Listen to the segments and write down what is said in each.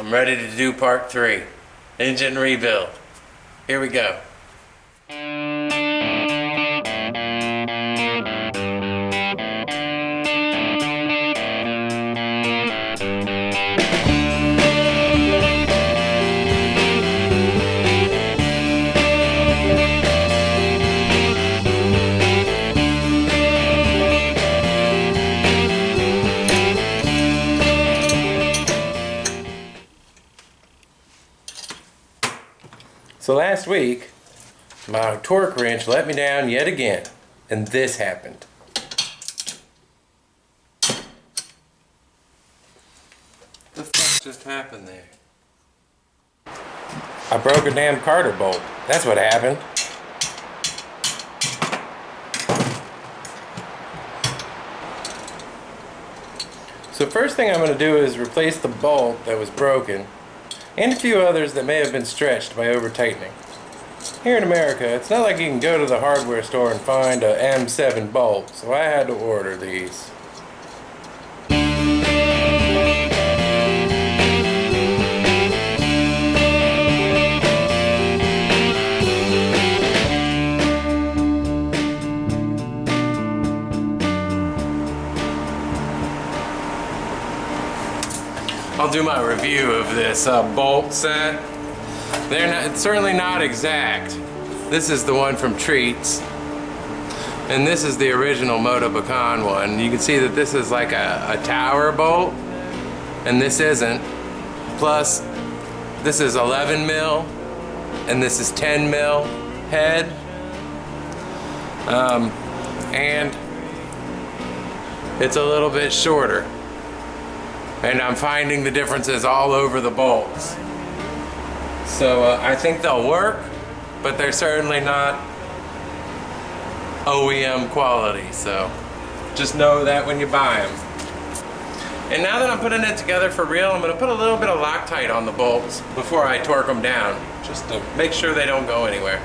I'm ready to do part 3. Engine rebuild. Here we go. So last week, my torque wrench let me down yet again, and this happened. What the fuck just happened there? I broke a damn Carter bolt. That's what happened. So first thing I'm going to do is replace the bolt that was broken, and a few others that may have been stretched by over-tightening. Here in America, it's not like you can go to the hardware store and find a AV7 bolt, so I had to order these. I'll do my review of this bolt set. It's certainly not exact. This is the one from Treats, and this is the original Motobecane one. You can see that this is like a tower bolt, and this isn't. Plus, this is 11 mil, and this is 10 mil head. And it's a little bit shorter. And I'm finding the differences all over the bolts. So I think they'll work, but they're certainly not OEM quality, so just know that when you buy them. And now that I'm putting it together for real, I'm going to put a little bit of Loctite on the bolts before I torque them down, just to make sure they don't go anywhere.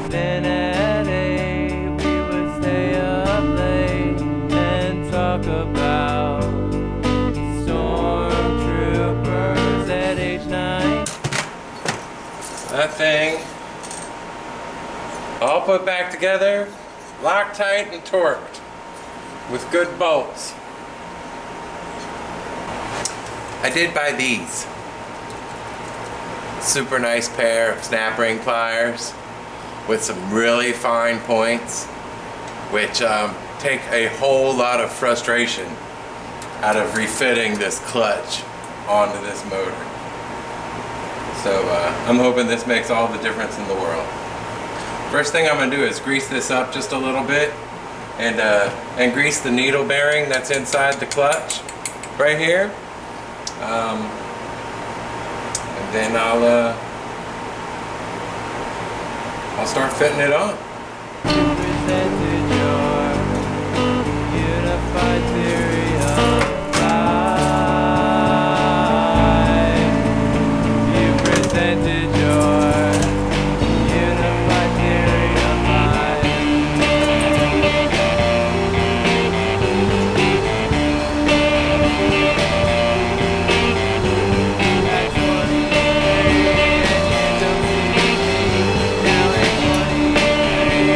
Then at 8 we would stay up late and talk about stormtroopers at age 9. That thing all put back together, Loctite and torqued with good bolts. I did buy these. Super nice pair of snap ring pliers with some really fine points, which take a whole lot of frustration out of refitting this clutch onto this motor. So I'm hoping this makes all the difference in the world. First thing I'm going to do is grease this up just a little bit and grease the needle bearing that's inside the clutch right here. And then I'll start fitting it on. Presented your unified theory of life. You presented your unified theory of life. At 23 and you don't see me. Now at 23 and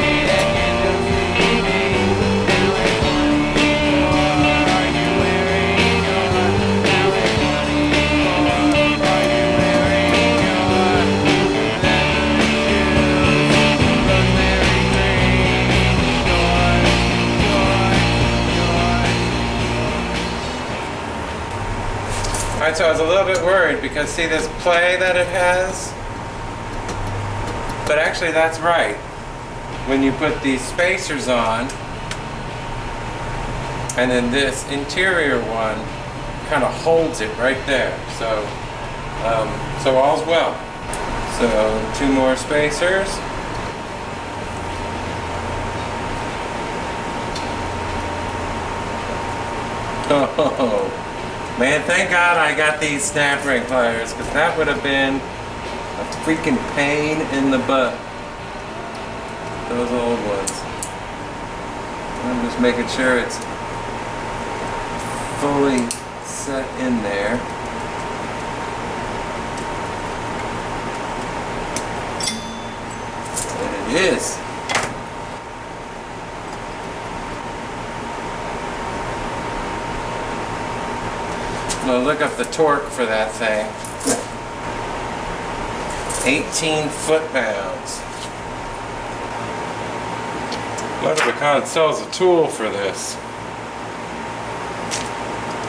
you don't see me. Now at 24 are you wearing your? Now at 24 are you wearing your leather shoes? Rosemary green, yours. Alright, so I was a little bit worried because see this play that it has? But actually that's right. When you put these spacers on, and then this interior one kind of holds it right there. So, so all's well. So 2 more spacers. Oh, man, thank God I got these snap ring pliers, because that would have been a freaking pain in the butt. Those old ones. I'm just making sure it's fully set in there. is. I'm gonna look up the torque for that thing. 18 foot-pounds. Motobecane sells a tool for this.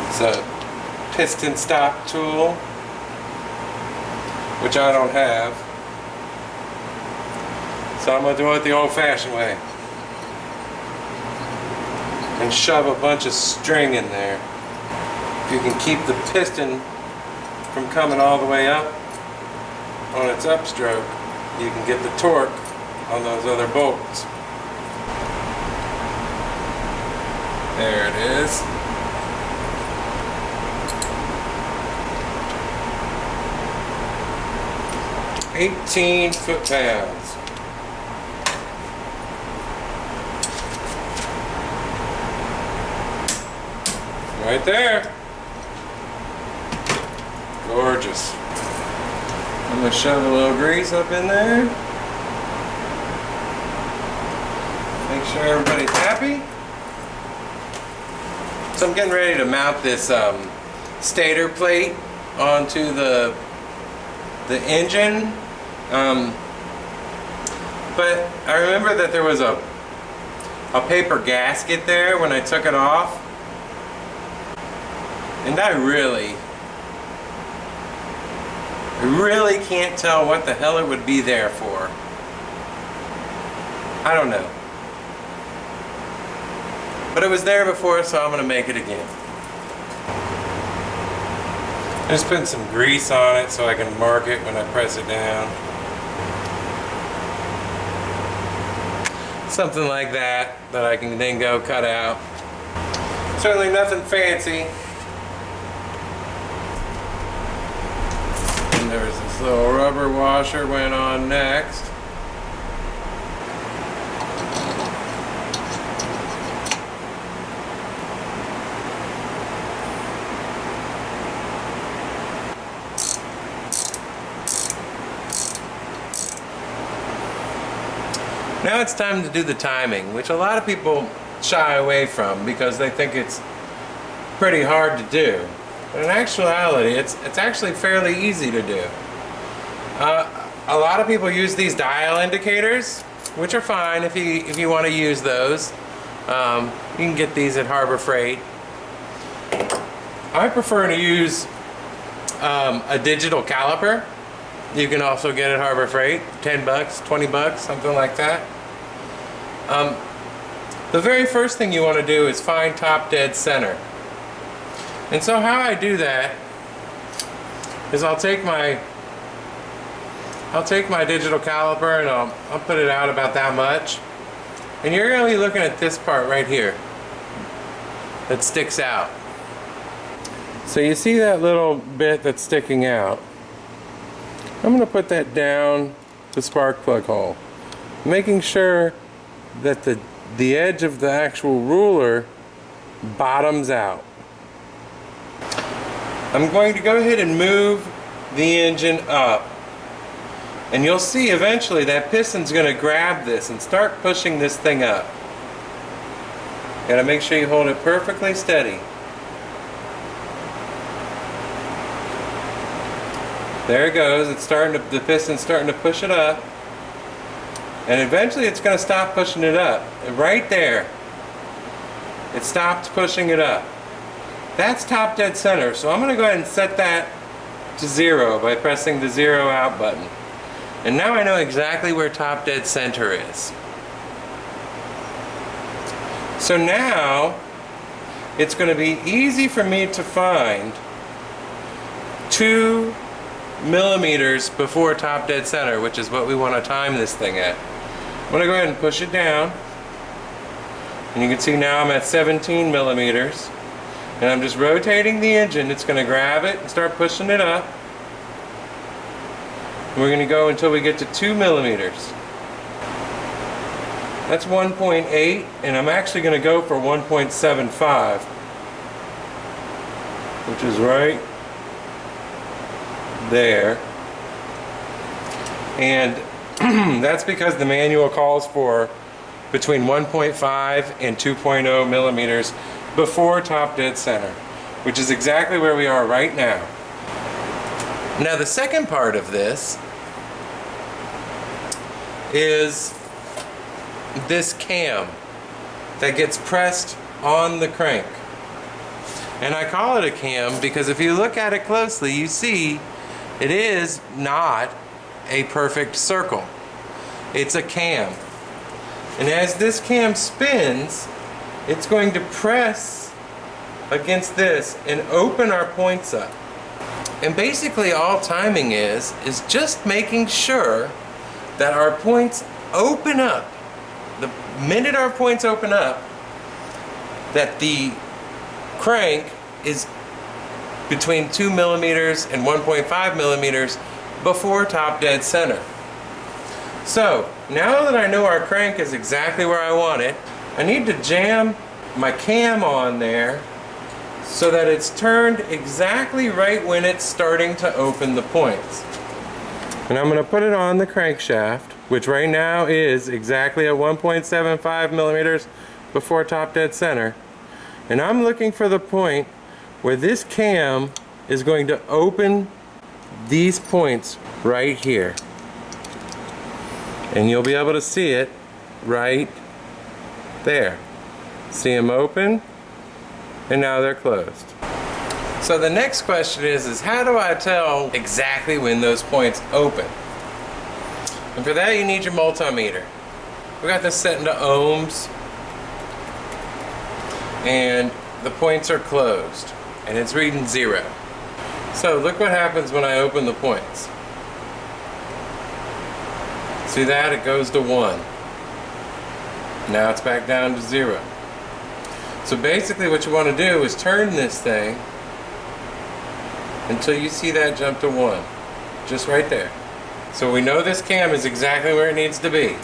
It's a piston stop tool, which I don't have. So I'm gonna do it the old-fashioned way and shove a bunch of string in there. If you can keep the piston from coming all the way up on its upstroke, you can get the torque on those other bolts. There it is. "18 foot-pounds. Right there. Gorgeous. I'm going to shove a little grease up in there. Make sure everybody's happy. So I'm getting ready to mount this stator plate onto the engine. But I remember that there was a paper gasket there when I took it off. And I really can't tell what the hell it would be there for. I don't know. But it was there before, so I'm going to make it again. Just putting some grease on it so I can mark it when I press it down. Something like that I can then go cut out. Certainly nothing fancy. And there's this little rubber washer went on next. Now it's time to do the timing, which a lot of people shy away from because they think it's pretty hard to do. But in actuality, it's actually fairly easy to do. A lot of people use these dial indicators, which are fine if you want to use those. You can get these at Harbor Freight. I prefer to use a digital caliper. You can also get at Harbor Freight, 10 bucks, 20 bucks, something like that. The very first thing you want to do is find top dead center. And so how I do that is I'll take my digital caliper and I'll put it out about that much. And you're going to be looking at this part right here that sticks out. So you see that little bit that's sticking out. I'm going to put that down the spark plug hole, making sure that the edge of the actual ruler bottoms out. I'm going to go ahead and move the engine up, and you'll see eventually that piston's going to grab this and start pushing this thing up. Got to make sure you hold it perfectly steady. There it goes. It's the piston's starting to push it up. And eventually it's going to stop pushing it up. And right there, it stopped pushing it up. That's top dead center. So I'm going to go ahead and set that to 0 by pressing the 0 out button. And now I know exactly where top dead center is. So now it's going to be easy for me to find 2 millimeters before top dead center, which is what we want to time this thing at. I'm going to go ahead and push it down, and you can see now I'm at 17 millimeters, and I'm just rotating the engine. It's going to grab it and start pushing it up. And we're going to go until we get to 2 millimeters. That's 1.8, and I'm actually going to go for 1.75, which is right there. And That's because the manual calls for between 1.5 and 2.0 millimeters before top dead center, which is exactly where we are right now. Now the second part of this is this cam that gets pressed on the crank. And I call it a cam because if you look at it closely, you see it is not a perfect circle. It's a cam. And as this cam spins, it's going to press against this and open our points up. And basically all timing is just making sure that our points open up. The minute our points open up, that the crank is between 2 millimeters and 1.5 millimeters before top dead center. So now that I know our crank is exactly where I want it, I need to jam my cam on there so that it's turned exactly right when it's starting to open the points. And I'm going to put it on the crankshaft, which right now is exactly at 1.75 millimeters before top dead center. And I'm looking for the point where this cam is going to open these points right here. And you'll be able to see it right there. See them open, and now they're closed. So the next question is how do I tell exactly when those points open? And for that you need your multimeter. We got this set into ohms, and the points are closed, and it's reading 0. So look what happens when I open the points. See that? It goes to 1. Now it's back down to 0. So basically what you want to do is turn this thing until you see that jump to 1. Just right there. So we know this cam is exactly where it needs to be.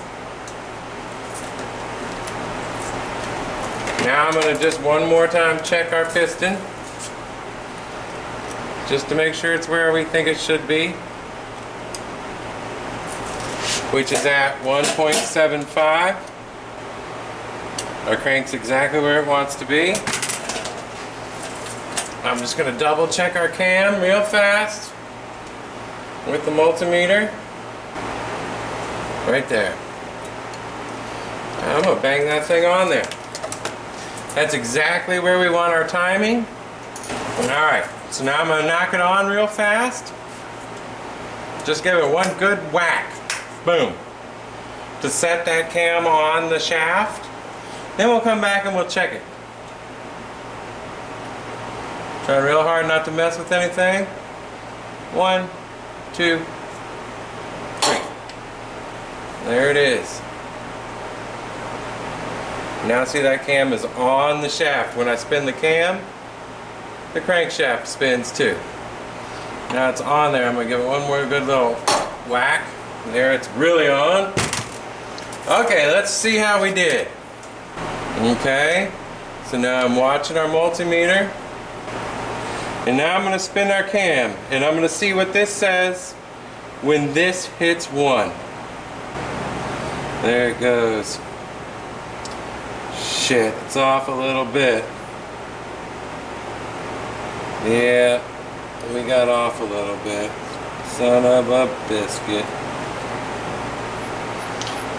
Now I'm going to just one more time check our piston, just to make sure it's where we think it should be, which is at 1.75. Our crank's exactly where it wants to be. I'm just going to double check our cam real fast with the multimeter. Right there. I'm going to bang that thing on there. That's exactly where we want our timing. Alright, so now I'm going to knock it on real fast. Just give it one good whack. Boom. To set that cam on the shaft. Then we'll come back and we'll check it. Try real hard not to mess with anything. 1, 2, 3. There it is. Now see that cam is on the shaft. When I spin the cam, the crankshaft spins too. Now it's on there. I'm going to give it one more good little whack. There, it's really on. Okay, let's see how we did. Okay, so now I'm watching our multimeter. And now I'm going to spin our cam. And I'm going to see what this says when this hits 1. There it goes. Shit, it's off a little bit. Yeah, we got off a little bit. Son of a biscuit.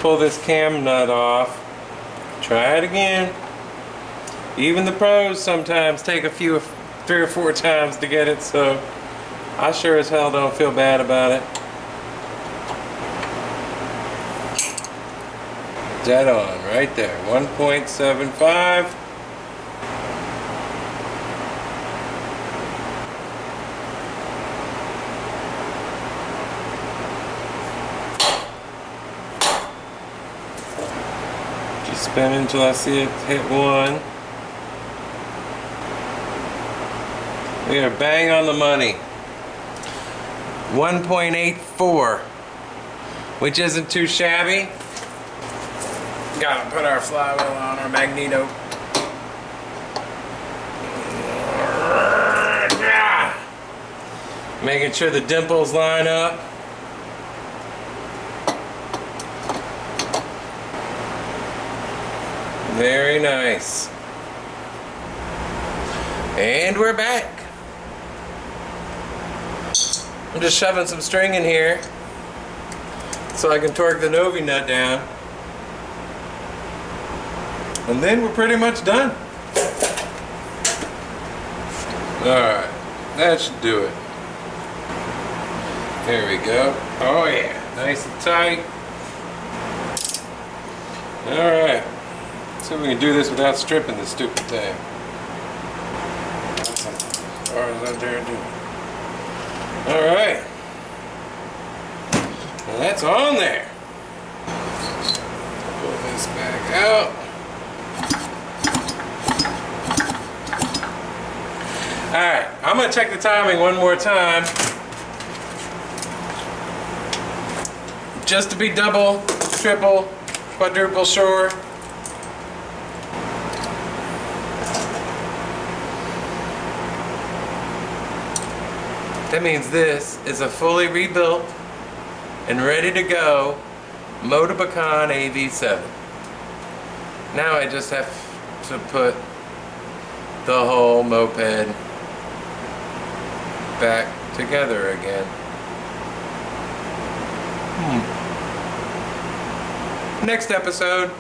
Pull this cam nut off. Try it again. Even the pros sometimes take a few, 3 or 4 times to get it, so I sure as hell don't feel bad about it. Dead on, right there, 1.75. Just spin until I see it hit 1. We are bang on the money. 1.84, which isn't too shabby. Gotta put our flywheel on our magneto. Making sure the dimples line up. Very nice. And we're back. I'm just shoving some string in here so I can torque the Novi nut down. And then we're pretty much done. Alright, that should do it. There we go. Oh yeah, nice and tight. Alright, see if we can do this without stripping the stupid thing. As far as I dare do. Alright. Well, that's on there. Pull this back out. Alright, I'm going to check the timing one more time. Just to be double, triple, quadruple sure. That means this is a fully rebuilt and ready to go Motobecane AV7. Now I just have to put the whole moped back together again. Next episode.